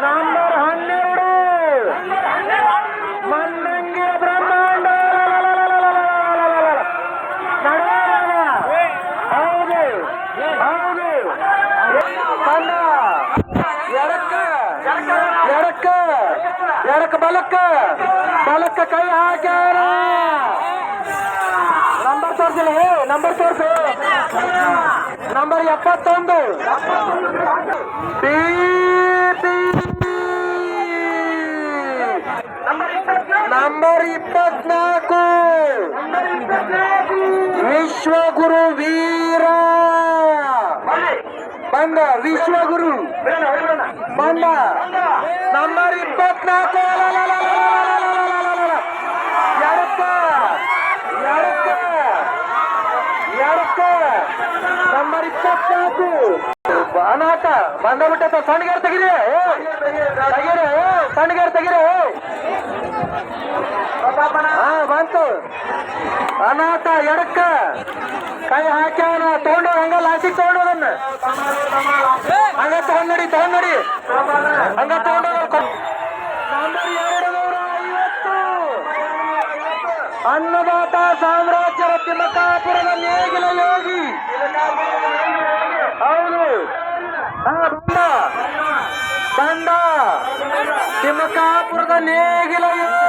number 12 ಮನ್ನಂಗಿ ಬ್ರಹ್ಮಾಂಡ ಹೌದು ಹೌದು ಕಣ್ಣ ಎಡಕ್ಕ ಬಲಕ್ಕ ಕೈ ಹಾಕ್ಯಾರ ನಂಬರ್ ತೋರಿಸಿಲ್ಲ ನಂಬರ್ ತೋರಿಸು ನಂಬರ್ 71 ನಂಬರ್ 24 ವಿಶ್ವಗುರು ವೀರ ಬಂದ ವಿಶ್ವಗುರು ಬಂದ ನಂಬರ್ 24 ನಂಬರ್ 24 ಅನಾಥ ಬಂದ ಬಿಟ್ಟ ಸಣ್ಣಗಾರ ತೆಗಿರಿ ಸಣ್ಣಗಾರ ಬಂತು ಅನಾಥ ಎಡಕ್ಕ ಕೈ ಹಾಕ್ಯಾನ ತಗೊಂಡು ಹಂಗ ಲಾಸಿಗೆ ತಗೊಂಡೋದನ್ನ ಹಂಗ ತಗೊಂಡಿ ಹಂಗ ತಗೊಂಡೋದ ನಂಬರ್ 250 ಅನ್ನದಾತ ಸಾಮ್ರಾಜ್ಯರ ತಿಮ್ಮಕಾಪುರದ ನೇಗಿಲ ಯೋಗಿ ಹೌದು ಬಂದ ತಿಮ್ಮಕಾಪುರದ ನೇಗಿಲ ಯೋಗಿ